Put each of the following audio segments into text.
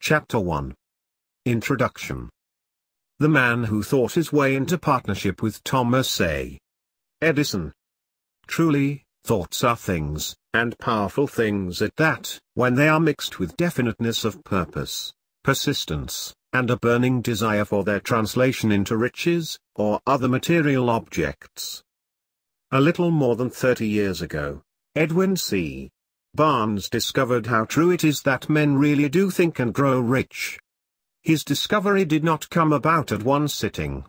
Chapter 1. Introduction. The man who thought his way into partnership with Thomas A. Edison. Truly, thoughts are things, and powerful things at that, when they are mixed with definiteness of purpose, persistence, and a burning desire for their translation into riches, or other material objects. A little more than 30 years ago, Edwin C. Barnes discovered how true it is that men really do think and grow rich. His discovery did not come about at one sitting.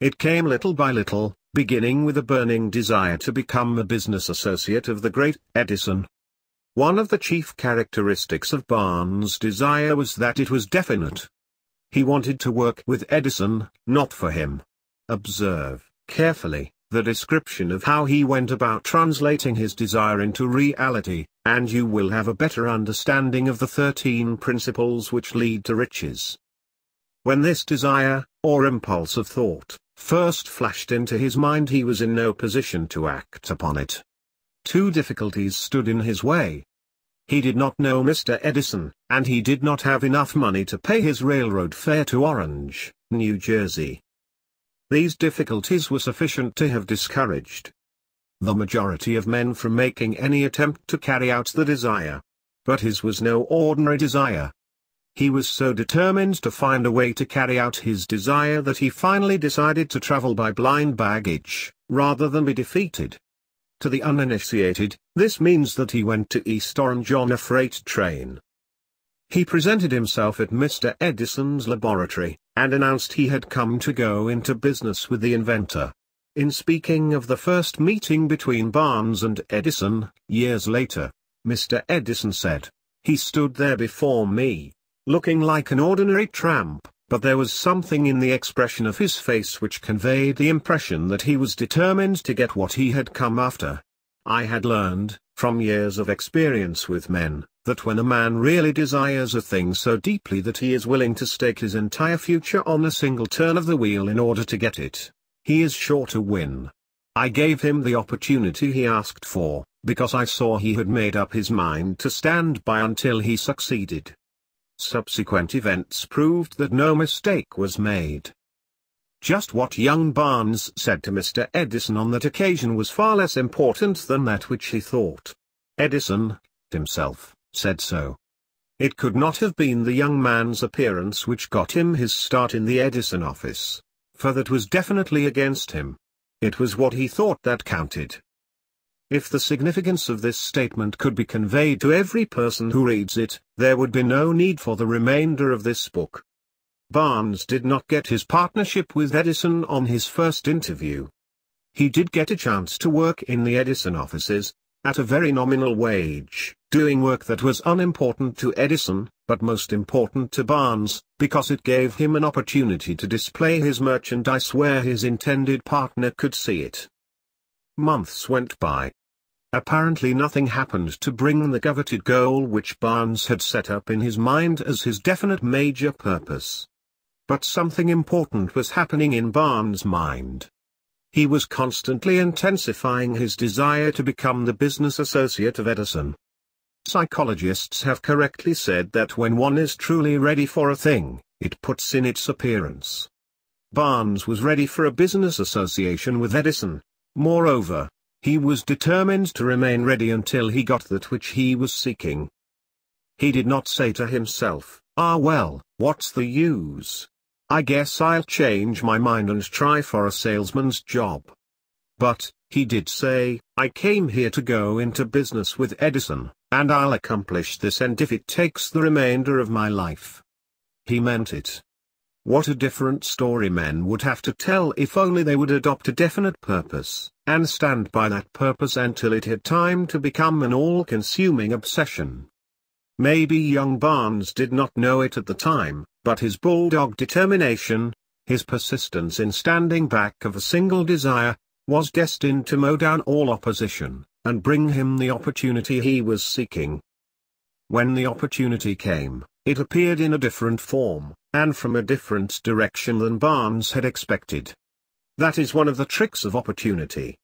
It came little by little, beginning with a burning desire to become a business associate of the great Edison. One of the chief characteristics of Barnes' desire was that it was definite. He wanted to work with Edison, not for him. Observe, carefully, the description of how he went about translating his desire into reality, and you will have a better understanding of the 13 principles which lead to riches. When this desire, or impulse of thought, first flashed into his mind, he was in no position to act upon it. Two difficulties stood in his way. He did not know Mr. Edison, and he did not have enough money to pay his railroad fare to Orange, New Jersey. These difficulties were sufficient to have discouraged the majority of men from making any attempt to carry out the desire. But his was no ordinary desire. He was so determined to find a way to carry out his desire that he finally decided to travel by blind baggage, rather than be defeated. To the uninitiated, this means that he went to East Orange on a freight train. He presented himself at Mr. Edison's laboratory, and announced he had come to go into business with the inventor. In speaking of the first meeting between Barnes and Edison, years later, Mr. Edison said, "He stood there before me, looking like an ordinary tramp, but there was something in the expression of his face which conveyed the impression that he was determined to get what he had come after." I had learned, from years of experience with men, that when a man really desires a thing so deeply that he is willing to stake his entire future on a single turn of the wheel in order to get it, he is sure to win. I gave him the opportunity he asked for, because I saw he had made up his mind to stand by until he succeeded. Subsequent events proved that no mistake was made. Just what young Barnes said to Mr. Edison on that occasion was far less important than that which he thought. Edison, himself, said so. It could not have been the young man's appearance which got him his start in the Edison office, for that was definitely against him. It was what he thought that counted. If the significance of this statement could be conveyed to every person who reads it, there would be no need for the remainder of this book. Barnes did not get his partnership with Edison on his first interview. He did get a chance to work in the Edison offices, at a very nominal wage, doing work that was unimportant to Edison, but most important to Barnes, because it gave him an opportunity to display his merchandise where his intended partner could see it. Months went by. Apparently nothing happened to bring the coveted goal which Barnes had set up in his mind as his definite major purpose. But something important was happening in Barnes' mind. He was constantly intensifying his desire to become the business associate of Edison. Psychologists have correctly said that when one is truly ready for a thing, it puts in its appearance. Barnes was ready for a business association with Edison. Moreover, he was determined to remain ready until he got that which he was seeking. He did not say to himself, "Ah well, what's the use? I guess I'll change my mind and try for a salesman's job." But, he did say, "I came here to go into business with Edison, and I'll accomplish this, and if it takes the remainder of my life." He meant it. What a different story men would have to tell if only they would adopt a definite purpose, and stand by that purpose until it had time to become an all-consuming obsession. Maybe young Barnes did not know it at the time, but his bulldog determination, his persistence in standing back of a single desire, was destined to mow down all opposition, and bring him the opportunity he was seeking. When the opportunity came, it appeared in a different form, and from a different direction than Barnes had expected. That is one of the tricks of opportunity.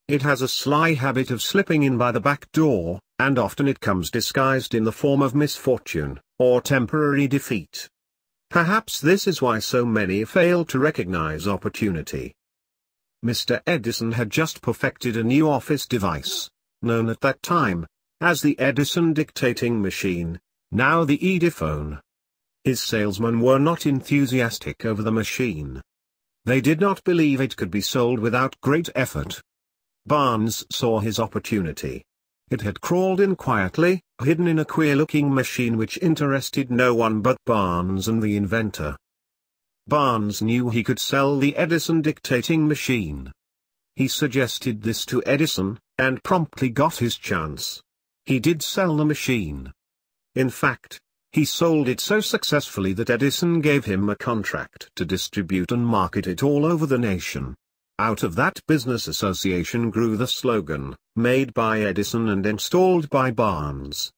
It has a sly habit of slipping in by the back door, and often it comes disguised in the form of misfortune, or temporary defeat. Perhaps this is why so many fail to recognize opportunity. Mr. Edison had just perfected a new office device, known at that time as the Edison dictating machine, now the Ediphone. His salesmen were not enthusiastic over the machine. They did not believe it could be sold without great effort. Barnes saw his opportunity. It had crawled in quietly, hidden in a queer-looking machine which interested no one but Barnes and the inventor. Barnes knew he could sell the Edison dictating machine. He suggested this to Edison, and promptly got his chance. He did sell the machine. In fact, he sold it so successfully that Edison gave him a contract to distribute and market it all over the nation. Out of that business association grew the slogan, "Made by Edison and installed by Barnes."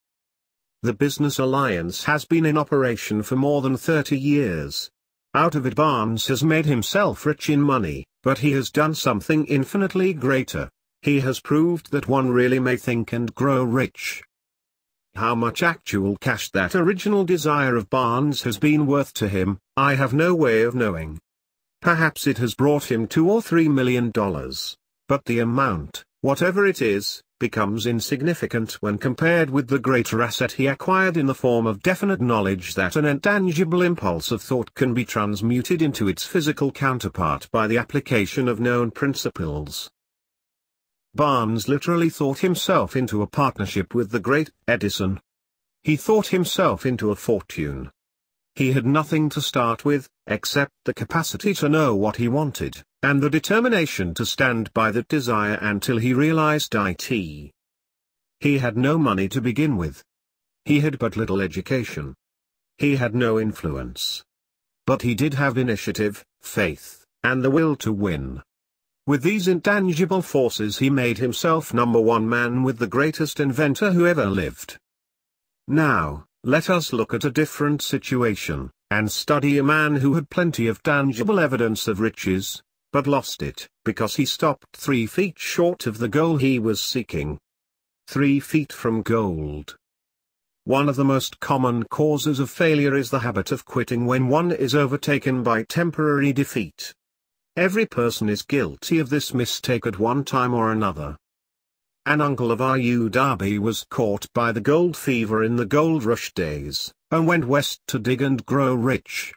The business alliance has been in operation for more than 30 years. Out of it Barnes has made himself rich in money, but he has done something infinitely greater. He has proved that one really may think and grow rich. How much actual cash that original desire of Barnes has been worth to him, I have no way of knowing. Perhaps it has brought him $2 or $3 million, but the amount, whatever it is, becomes insignificant when compared with the greater asset he acquired in the form of definite knowledge that an intangible impulse of thought can be transmuted into its physical counterpart by the application of known principles. Barnes literally thought himself into a partnership with the great Edison. He thought himself into a fortune. He had nothing to start with, except the capacity to know what he wanted, and the determination to stand by that desire until he realized it. He had no money to begin with. He had but little education. He had no influence. But he did have initiative, faith, and the will to win. With these intangible forces he made himself #1 man with the greatest inventor who ever lived. Now, let us look at a different situation, and study a man who had plenty of tangible evidence of riches, but lost it, because he stopped 3 feet short of the goal he was seeking. 3 feet from gold. One of the most common causes of failure is the habit of quitting when one is overtaken by temporary defeat. Every person is guilty of this mistake at one time or another. An uncle of R.U. Darby was caught by the gold fever in the gold rush days, and went west to dig and grow rich.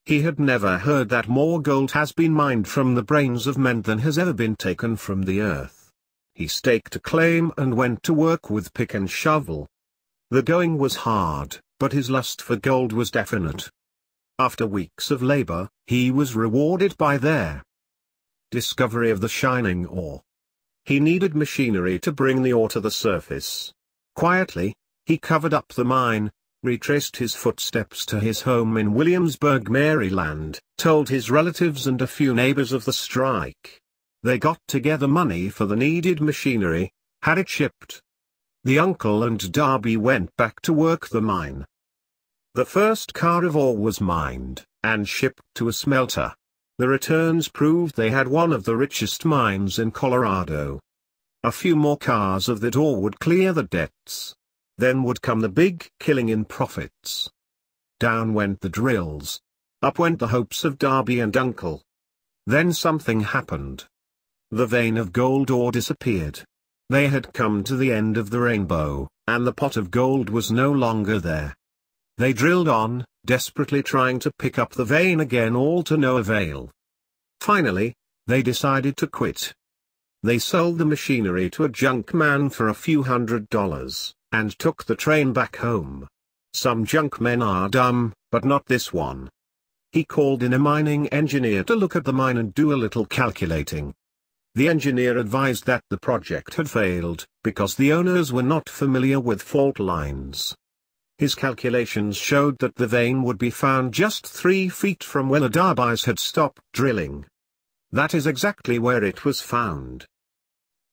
He had never heard that more gold has been mined from the brains of men than has ever been taken from the earth. He staked a claim and went to work with pick and shovel. The going was hard, but his lust for gold was definite. After weeks of labor, he was rewarded by their discovery of the shining ore. He needed machinery to bring the ore to the surface. Quietly, he covered up the mine, retraced his footsteps to his home in Williamsburg, Maryland, told his relatives and a few neighbors of the strike. They got together money for the needed machinery, had it shipped. The uncle and Darby went back to work the mine. The first car of ore was mined, and shipped to a smelter. The returns proved they had one of the richest mines in Colorado. A few more cars of that ore would clear the debts. Then would come the big killing in profits. Down went the drills. Up went the hopes of Darby and uncle. Then something happened. The vein of gold ore disappeared. They had come to the end of the rainbow, and the pot of gold was no longer there. They drilled on, desperately trying to pick up the vein again, all to no avail. Finally, they decided to quit. They sold the machinery to a junk man for a few $100s, and took the train back home. Some junk men are dumb, but not this one. He called in a mining engineer to look at the mine and do a little calculating. The engineer advised that the project had failed, because the owners were not familiar with fault lines. His calculations showed that the vein would be found just 3 feet from where the Darbys had stopped drilling. That is exactly where it was found.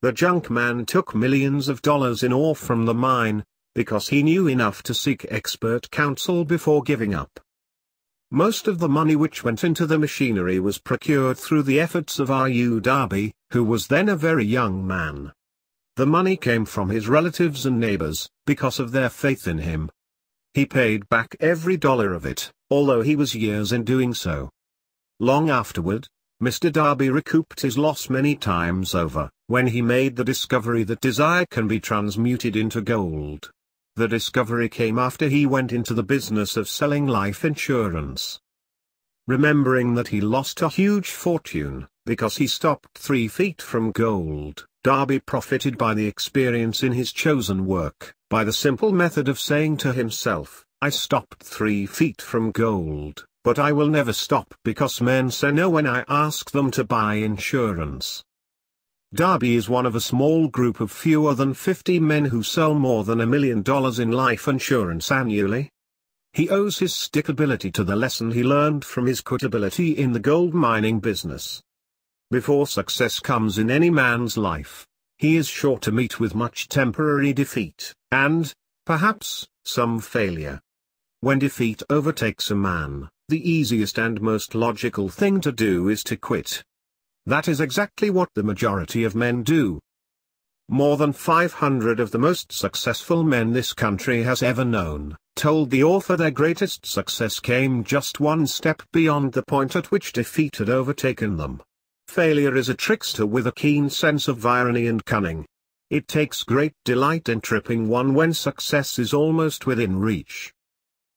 The junk man took millions of dollars in ore from the mine, because he knew enough to seek expert counsel before giving up. Most of the money which went into the machinery was procured through the efforts of R.U. Darby, who was then a very young man. The money came from his relatives and neighbors, because of their faith in him. He paid back every dollar of it, although he was years in doing so. Long afterward, Mr. Darby recouped his loss many times over, when he made the discovery that desire can be transmuted into gold. The discovery came after he went into the business of selling life insurance. Remembering that he lost a huge fortune, because he stopped 3 feet from gold, Darby profited by the experience in his chosen work, by the simple method of saying to himself, I stopped 3 feet from gold, but I will never stop because men say no when I ask them to buy insurance. Darby is one of a small group of fewer than 50 men who sell more than $1 million in life insurance annually. He owes his stickability to the lesson he learned from his quitability in the gold mining business. Before success comes in any man's life, he is sure to meet with much temporary defeat, and, perhaps, some failure. When defeat overtakes a man, the easiest and most logical thing to do is to quit. That is exactly what the majority of men do. More than 500 of the most successful men this country has ever known told the author their greatest success came just one step beyond the point at which defeat had overtaken them. Failure is a trickster with a keen sense of irony and cunning. It takes great delight in tripping one when success is almost within reach.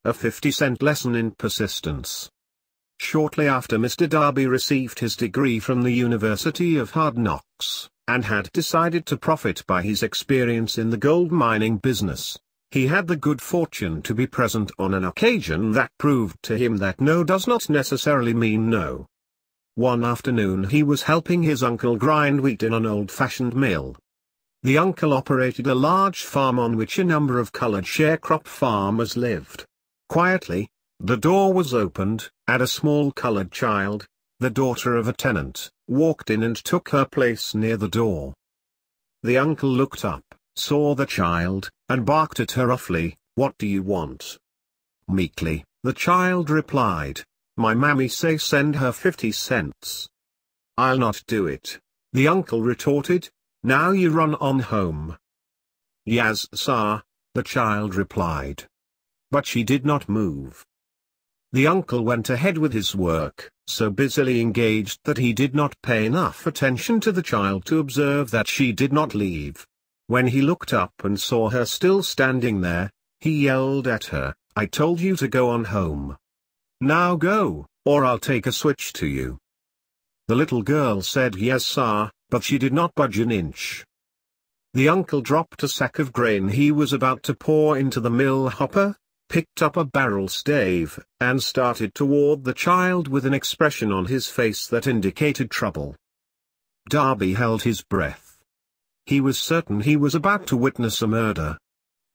A 50-cent lesson in persistence. Shortly after Mr. Darby received his degree from the University of Hard Knocks, and had decided to profit by his experience in the gold mining business, he had the good fortune to be present on an occasion that proved to him that no does not necessarily mean no. One afternoon he was helping his uncle grind wheat in an old-fashioned mill. The uncle operated a large farm on which a number of colored sharecrop farmers lived. Quietly, the door was opened, and a small colored child, the daughter of a tenant, walked in and took her place near the door. The uncle looked up, saw the child, and barked at her roughly, "What do you want?" Meekly, the child replied, "My mammy say send her 50 cents. "I'll not do it," the uncle retorted. "Now you run on home." "Yes, sir," the child replied. But she did not move. The uncle went ahead with his work, so busily engaged that he did not pay enough attention to the child to observe that she did not leave. When he looked up and saw her still standing there, he yelled at her, "I told you to go on home. Now go, or I'll take a switch to you." The little girl said yes sir, but she did not budge an inch. The uncle dropped a sack of grain he was about to pour into the mill hopper, picked up a barrel stave, and started toward the child with an expression on his face that indicated trouble. Darby held his breath. He was certain he was about to witness a murder.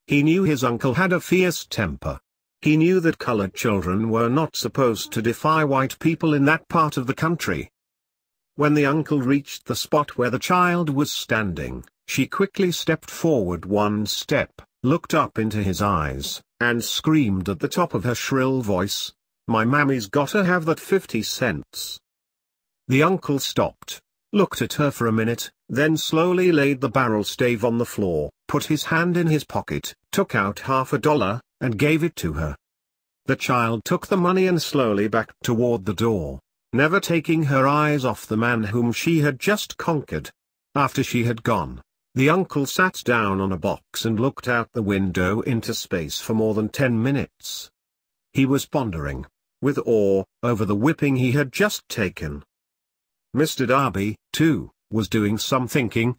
He knew his uncle had a fierce temper. He knew that colored children were not supposed to defy white people in that part of the country. When the uncle reached the spot where the child was standing, she quickly stepped forward one step, looked up into his eyes, and screamed at the top of her shrill voice, "My mammy's gotta have that 50 cents. The uncle stopped, looked at her for a minute, then slowly laid the barrel stave on the floor, put his hand in his pocket, took out $50, and gave it to her. The child took the money and slowly backed toward the door, never taking her eyes off the man whom she had just conquered. After she had gone, the uncle sat down on a box and looked out the window into space for more than 10 minutes. He was pondering, with awe, over the whipping he had just taken. Mr. Darby, too, was doing some thinking.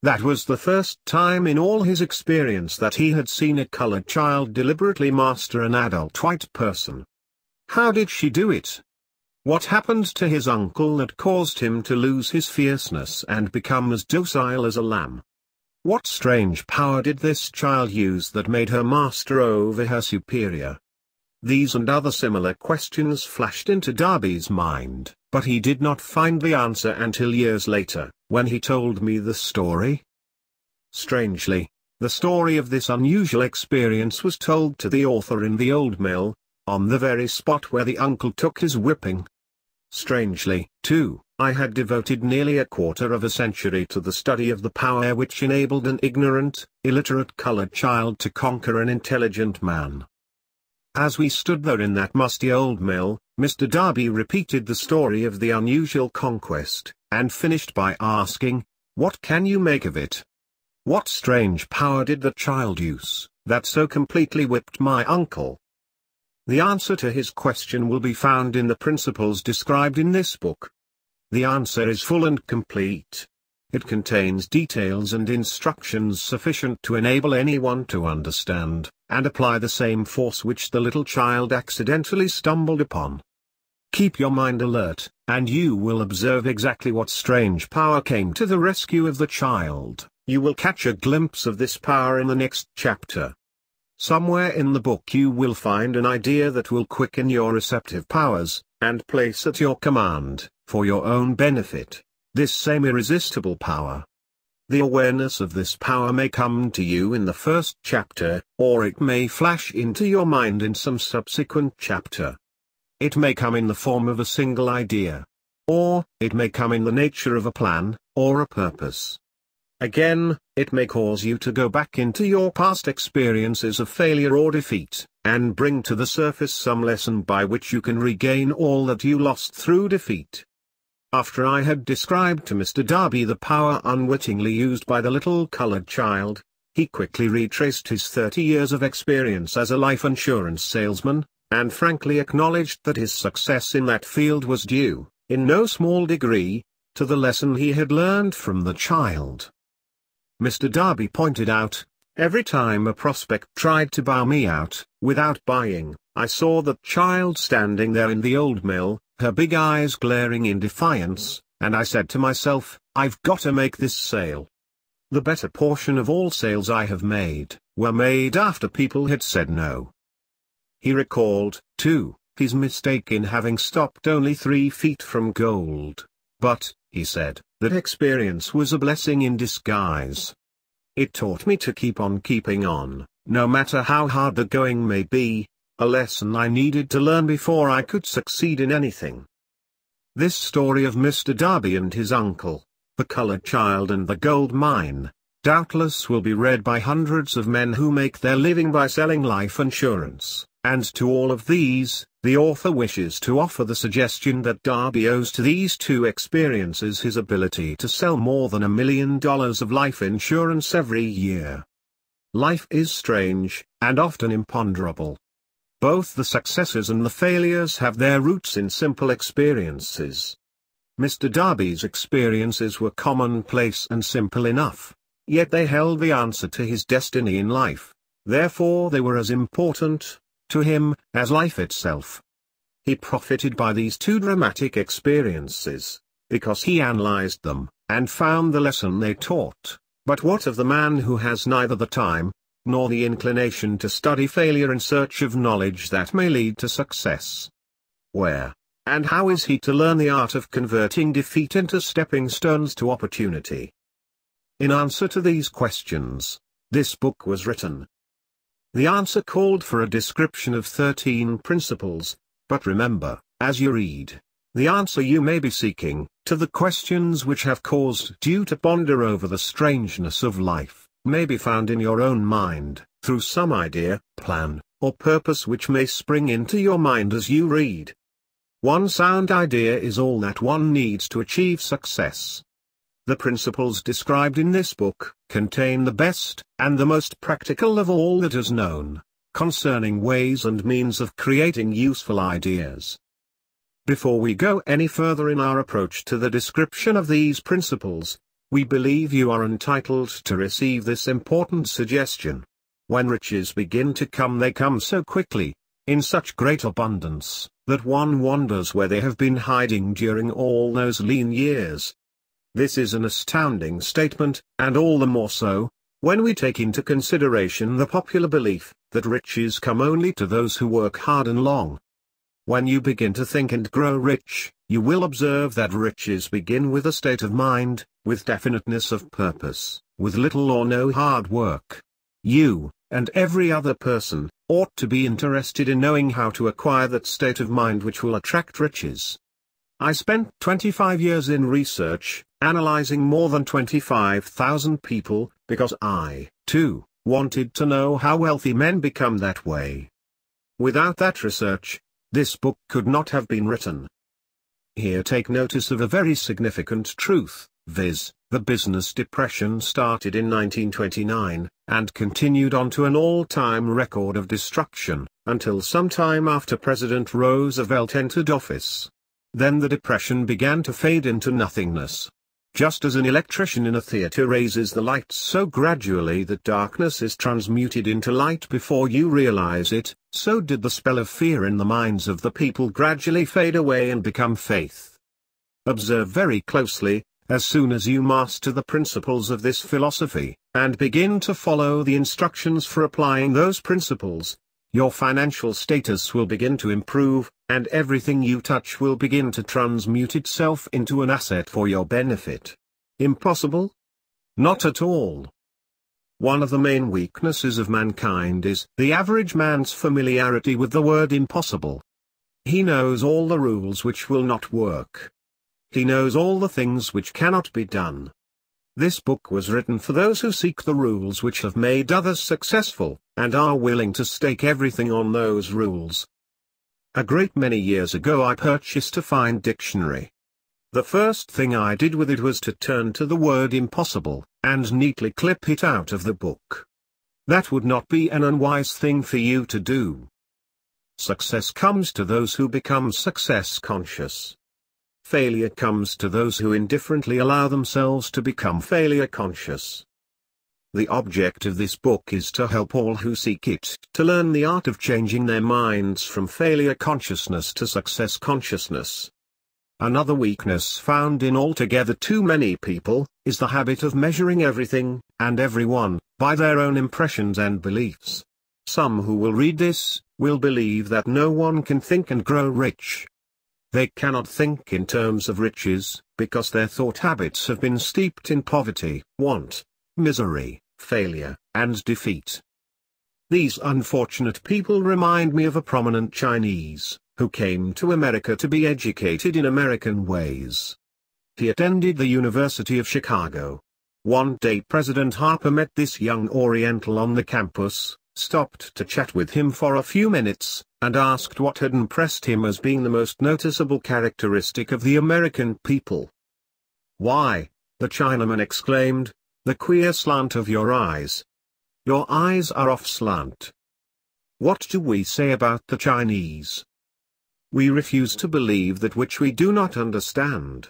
That was the first time in all his experience that he had seen a colored child deliberately master an adult white person. How did she do it? What happened to his uncle that caused him to lose his fierceness and become as docile as a lamb? What strange power did this child use that made her master over her superior? These and other similar questions flashed into Darby's mind, but he did not find the answer until years later, when he told me the story. Strangely, the story of this unusual experience was told to the author in the old mill, on the very spot where the uncle took his whipping. Strangely, too, I had devoted nearly a quarter of a century to the study of the power which enabled an ignorant, illiterate colored child to conquer an intelligent man. As we stood there in that musty old mill, Mr. Darby repeated the story of the unusual conquest, and finished by asking, "What can you make of it? What strange power did the child use, that so completely whipped my uncle?" The answer to his question will be found in the principles described in this book. The answer is full and complete. It contains details and instructions sufficient to enable anyone to understand, and apply the same force which the little child accidentally stumbled upon. Keep your mind alert, and you will observe exactly what strange power came to the rescue of the child. You will catch a glimpse of this power in the next chapter. Somewhere in the book you will find an idea that will quicken your receptive powers, and place at your command, for your own benefit, this same irresistible power. The awareness of this power may come to you in the first chapter, or it may flash into your mind in some subsequent chapter. It may come in the form of a single idea. Or, it may come in the nature of a plan, or a purpose. Again, it may cause you to go back into your past experiences of failure or defeat, and bring to the surface some lesson by which you can regain all that you lost through defeat. After I had described to Mr. Darby the power unwittingly used by the little colored child, he quickly retraced his 30 years of experience as a life insurance salesman, and frankly acknowledged that his success in that field was due, in no small degree, to the lesson he had learned from the child. Mr. Darby pointed out, "Every time a prospect tried to buy me out, without buying, I saw that child standing there in the old mill, her big eyes glaring in defiance, and I said to myself, I've got to make this sale. The better portion of all sales I have made, were made after people had said no." He recalled, too, his mistake in having stopped only 3 feet from gold. But, he said, that experience was a blessing in disguise. It taught me to keep on keeping on, no matter how hard the going may be, a lesson I needed to learn before I could succeed in anything. This story of Mr. Darby and his uncle, the colored child and the gold mine, doubtless will be read by hundreds of men who make their living by selling life insurance, and to all of these, the author wishes to offer the suggestion that Darby owes to these 2 experiences his ability to sell more than $1 million of life insurance every year. Life is strange, and often imponderable. Both the successes and the failures have their roots in simple experiences. Mr. Darby's experiences were commonplace and simple enough, yet they held the answer to his destiny in life, therefore they were as important to him as life itself. He profited by these 2 dramatic experiences, because he analyzed them, and found the lesson they taught. But what of the man who has neither the time, nor the inclination to study failure in search of knowledge that may lead to success? Where, and how is he to learn the art of converting defeat into stepping stones to opportunity? In answer to these questions, this book was written. The answer called for a description of 13 principles, but remember, as you read, the answer you may be seeking, to the questions which have caused you to ponder over the strangeness of life, may be found in your own mind, through some idea, plan, or purpose which may spring into your mind as you read. One sound idea is all that one needs to achieve success. The principles described in this book contain the best and the most practical of all that is known concerning ways and means of creating useful ideas. Before we go any further in our approach to the description of these principles, we believe you are entitled to receive this important suggestion. When riches begin to come, they come so quickly, in such great abundance, that one wonders where they have been hiding during all those lean years. This is an astounding statement, and all the more so, when we take into consideration the popular belief that riches come only to those who work hard and long. When you begin to think and grow rich, you will observe that riches begin with a state of mind, with definiteness of purpose, with little or no hard work. You, and every other person, ought to be interested in knowing how to acquire that state of mind which will attract riches. I spent 25 years in research, analyzing more than 25,000 people, because I, too, wanted to know how wealthy men become that way. Without that research, this book could not have been written. Here take notice of a very significant truth, viz., the business depression started in 1929, and continued on to an all-time record of destruction, until some time after President Roosevelt entered office. Then the depression began to fade into nothingness. Just as an electrician in a theater raises the lights so gradually that darkness is transmuted into light before you realize it, so did the spell of fear in the minds of the people gradually fade away and become faith. Observe very closely, as soon as you master the principles of this philosophy, and begin to follow the instructions for applying those principles, your financial status will begin to improve, and everything you touch will begin to transmute itself into an asset for your benefit. Impossible? Not at all. One of the main weaknesses of mankind is the average man's familiarity with the word impossible. He knows all the rules which will not work. He knows all the things which cannot be done. This book was written for those who seek the rules which have made others successful, and are willing to stake everything on those rules. A great many years ago I purchased a fine dictionary. The first thing I did with it was to turn to the word impossible, and neatly clip it out of the book. That would not be an unwise thing for you to do. Success comes to those who become success conscious. Failure comes to those who indifferently allow themselves to become failure conscious. The object of this book is to help all who seek it to learn the art of changing their minds from failure consciousness to success consciousness. Another weakness found in altogether too many people is the habit of measuring everything and everyone by their own impressions and beliefs. Some who will read this will believe that no one can think and grow rich. They cannot think in terms of riches, because their thought habits have been steeped in poverty, want, misery, failure, and defeat. These unfortunate people remind me of a prominent Chinese, who came to America to be educated in American ways. He attended the University of Chicago. One day President Harper met this young Oriental on the campus, stopped to chat with him for a few minutes, and asked what had impressed him as being the most noticeable characteristic of the American people. "Why," the Chinaman exclaimed, "the queer slant of your eyes. Your eyes are off slant." What do we say about the Chinese? We refuse to believe that which we do not understand.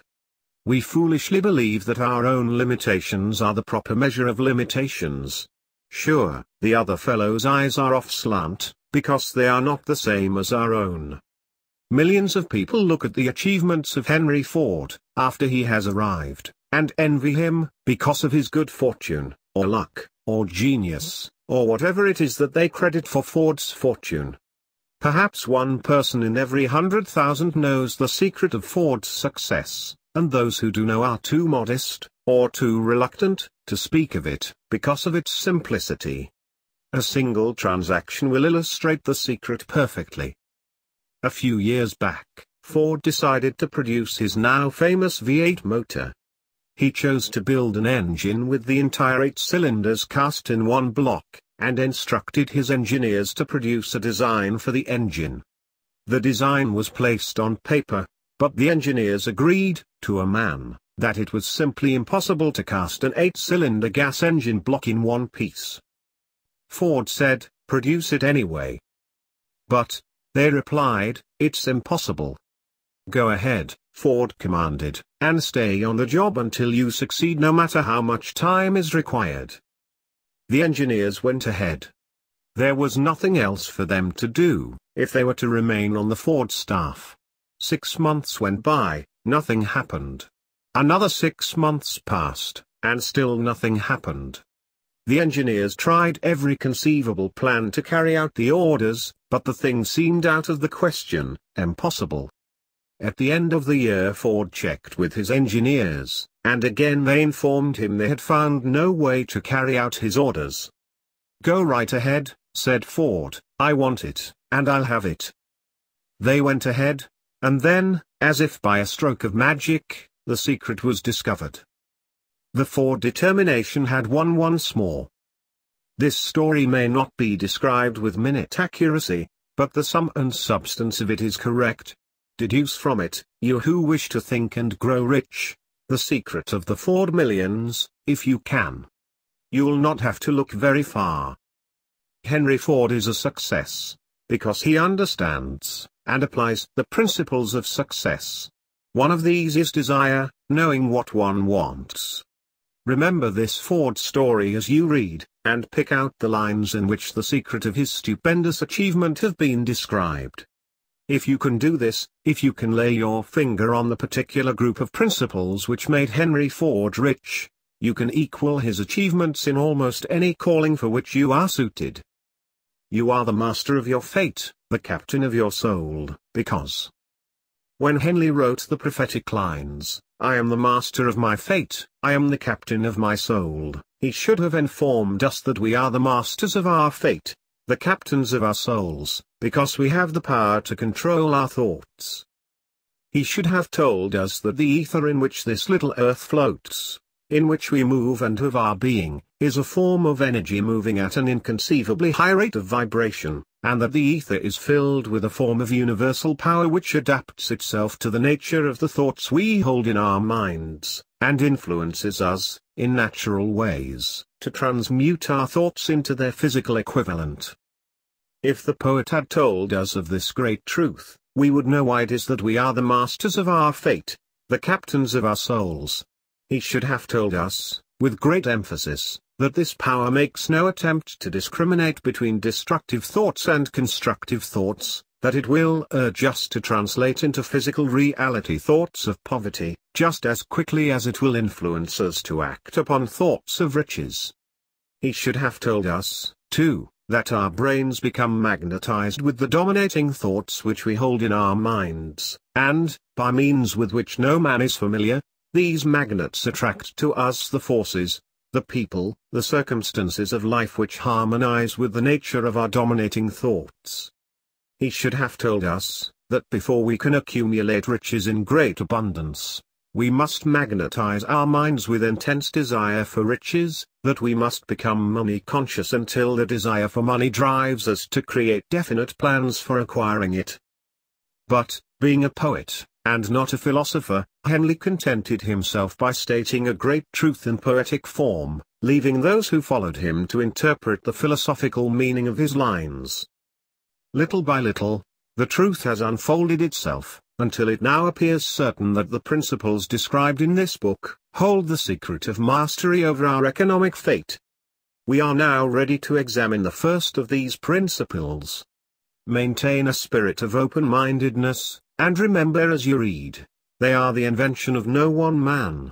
We foolishly believe that our own limitations are the proper measure of limitations. Sure, the other fellow's eyes are off slant, because they are not the same as our own. Millions of people look at the achievements of Henry Ford, after he has arrived, and envy him, because of his good fortune, or luck, or genius, or whatever it is that they credit for Ford's fortune. Perhaps one person in every 100,000 knows the secret of Ford's success, and those who do know are too modest, or too reluctant, to speak of it, because of its simplicity. A single transaction will illustrate the secret perfectly. A few years back, Ford decided to produce his now famous V8 motor. He chose to build an engine with the entire 8 cylinders cast in one block, and instructed his engineers to produce a design for the engine. The design was placed on paper, but the engineers agreed, to a man, that it was simply impossible to cast an 8-cylinder gas engine block in one piece. Ford said, "Produce it anyway." "But," they replied, "it's impossible." "Go ahead," Ford commanded, "and stay on the job until you succeed, no matter how much time is required." The engineers went ahead. There was nothing else for them to do, if they were to remain on the Ford staff. 6 months went by, nothing happened. Another 6 months passed, and still nothing happened. The engineers tried every conceivable plan to carry out the orders, but the thing seemed out of the question, impossible. At the end of the year Ford checked with his engineers, and again they informed him they had found no way to carry out his orders. "Go right ahead," said Ford, "I want it, and I'll have it." They went ahead, and then, as if by a stroke of magic, the secret was discovered. The Ford determination had won once more. This story may not be described with minute accuracy, but the sum and substance of it is correct. Deduce from it, you who wish to think and grow rich, the secret of the Ford millions, if you can. You'll not have to look very far. Henry Ford is a success, because he understands, and applies the principles of success. One of these is desire, knowing what one wants. Remember this Ford story as you read, and pick out the lines in which the secret of his stupendous achievement have been described. If you can do this, if you can lay your finger on the particular group of principles which made Henry Ford rich, you can equal his achievements in almost any calling for which you are suited. You are the master of your fate, the captain of your soul, because when Henley wrote the prophetic lines, "I am the master of my fate, I am the captain of my soul," he should have informed us that we are the masters of our fate, the captains of our souls, because we have the power to control our thoughts. He should have told us that the ether in which this little earth floats, in which we move and have our being, is a form of energy moving at an inconceivably high rate of vibration, and that the ether is filled with a form of universal power which adapts itself to the nature of the thoughts we hold in our minds, and influences us, in natural ways, to transmute our thoughts into their physical equivalent. If the poet had told us of this great truth, we would know why it is that we are the masters of our fate, the captains of our souls. He should have told us, with great emphasis, that this power makes no attempt to discriminate between destructive thoughts and constructive thoughts, that it will urge us to translate into physical reality thoughts of poverty, just as quickly as it will influence us to act upon thoughts of riches. He should have told us, too, that our brains become magnetized with the dominating thoughts which we hold in our minds, and, by means with which no man is familiar, these magnets attract to us the forces, the people, the circumstances of life which harmonize with the nature of our dominating thoughts. He should have told us, that before we can accumulate riches in great abundance, we must magnetize our minds with intense desire for riches, that we must become money conscious until the desire for money drives us to create definite plans for acquiring it. But, being a poet, and not a philosopher, Henley contented himself by stating a great truth in poetic form, leaving those who followed him to interpret the philosophical meaning of his lines. Little by little, the truth has unfolded itself, until it now appears certain that the principles described in this book hold the secret of mastery over our economic fate. We are now ready to examine the first of these principles. Maintain a spirit of open-mindedness, and remember as you read, they are the invention of no one man.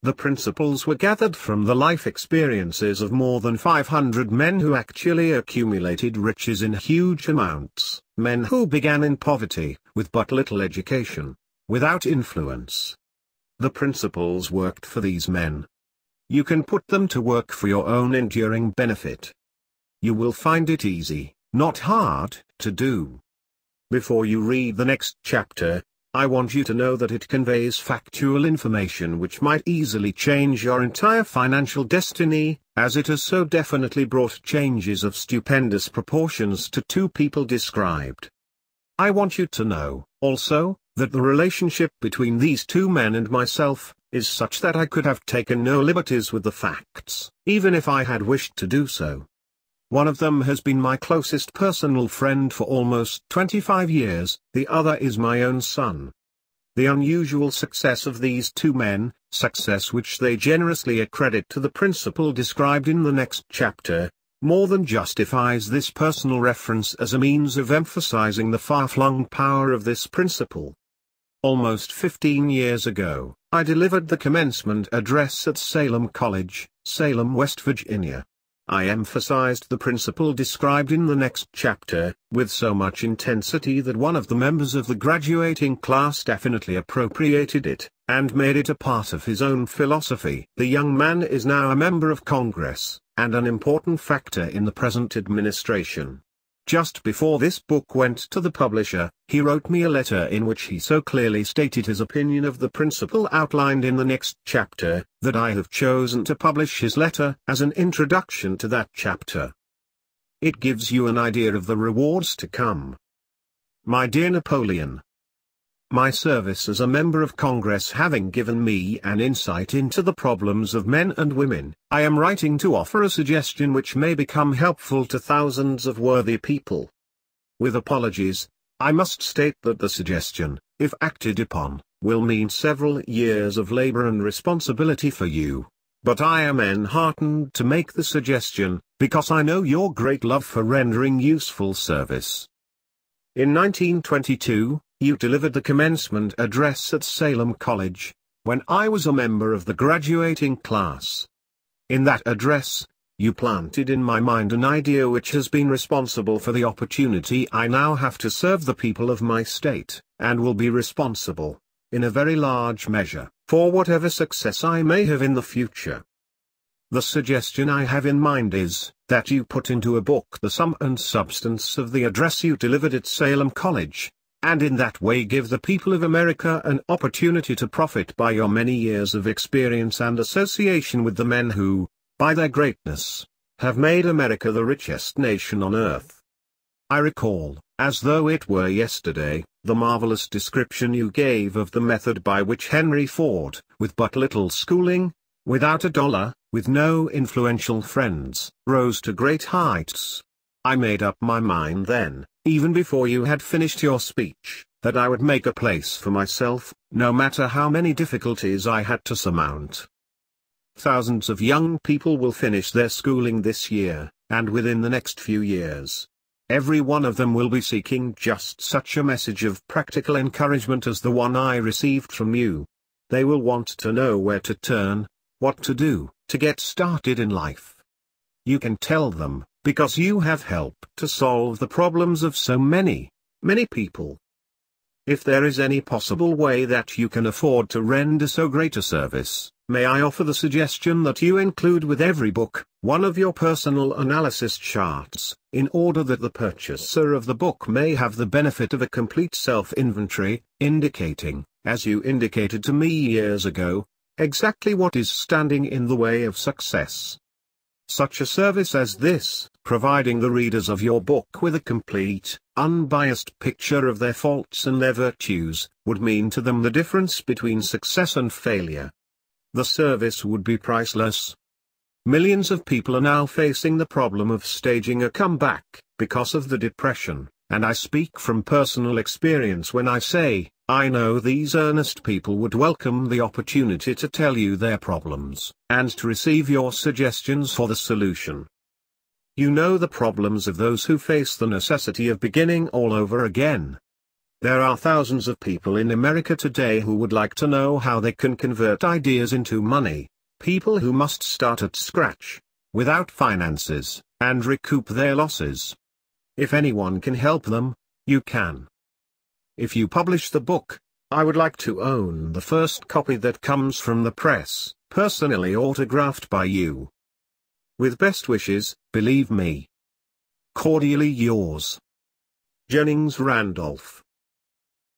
The principles were gathered from the life experiences of more than 500 men who actually accumulated riches in huge amounts, men who began in poverty, with but little education, without influence. The principles worked for these men. You can put them to work for your own enduring benefit. You will find it easy, not hard, to do. Before you read the next chapter, I want you to know that it conveys factual information which might easily change your entire financial destiny, as it has so definitely brought changes of stupendous proportions to two people described. I want you to know, also, that the relationship between these two men and myself is such that I could have taken no liberties with the facts, even if I had wished to do so. One of them has been my closest personal friend for almost 25 years, the other is my own son. The unusual success of these two men, success which they generously accredit to the principle described in the next chapter, more than justifies this personal reference as a means of emphasizing the far-flung power of this principle. Almost 15 years ago, I delivered the commencement address at Salem College, Salem, West Virginia. I emphasized the principle described in the next chapter, with so much intensity that one of the members of the graduating class definitely appropriated it, and made it a part of his own philosophy. The young man is now a member of Congress, and an important factor in the present administration. Just before this book went to the publisher, he wrote me a letter in which he so clearly stated his opinion of the principle outlined in the next chapter, that I have chosen to publish his letter as an introduction to that chapter. It gives you an idea of the rewards to come. My dear Napoleon, my service as a member of Congress having given me an insight into the problems of men and women, I am writing to offer a suggestion which may become helpful to thousands of worthy people. With apologies, I must state that the suggestion, if acted upon, will mean several years of labor and responsibility for you. But I am enheartened to make the suggestion, because I know your great love for rendering useful service. In 1922, you delivered the commencement address at Salem College, when I was a member of the graduating class. In that address, you planted in my mind an idea which has been responsible for the opportunity I now have to serve the people of my state, and will be responsible, in a very large measure, for whatever success I may have in the future. The suggestion I have in mind is, that you put into a book the sum and substance of the address you delivered at Salem College, and in that way give the people of America an opportunity to profit by your many years of experience and association with the men who, by their greatness, have made America the richest nation on earth. I recall, as though it were yesterday, the marvelous description you gave of the method by which Henry Ford, with but little schooling, without a dollar, with no influential friends, rose to great heights. I made up my mind then, even before you had finished your speech, that I would make a place for myself, no matter how many difficulties I had to surmount. Thousands of young people will finish their schooling this year, and within the next few years. Every one of them will be seeking just such a message of practical encouragement as the one I received from you. They will want to know where to turn, what to do, to get started in life. You can tell them, because you have helped to solve the problems of so many people. If there is any possible way that you can afford to render so great a service, may I offer the suggestion that you include with every book, one of your personal analysis charts, in order that the purchaser of the book may have the benefit of a complete self-inventory, indicating, as you indicated to me years ago, exactly what is standing in the way of success. Such a service as this, providing the readers of your book with a complete, unbiased picture of their faults and their virtues, would mean to them the difference between success and failure. The service would be priceless. Millions of people are now facing the problem of staging a comeback, because of the depression, and I speak from personal experience when I say, I know these earnest people would welcome the opportunity to tell you their problems, and to receive your suggestions for the solution. You know the problems of those who face the necessity of beginning all over again. There are thousands of people in America today who would like to know how they can convert ideas into money, people who must start at scratch, without finances, and recoup their losses. If anyone can help them, you can. If you publish the book, I would like to own the first copy that comes from the press, personally autographed by you. With best wishes, believe me. Cordially yours, Jennings Randolph.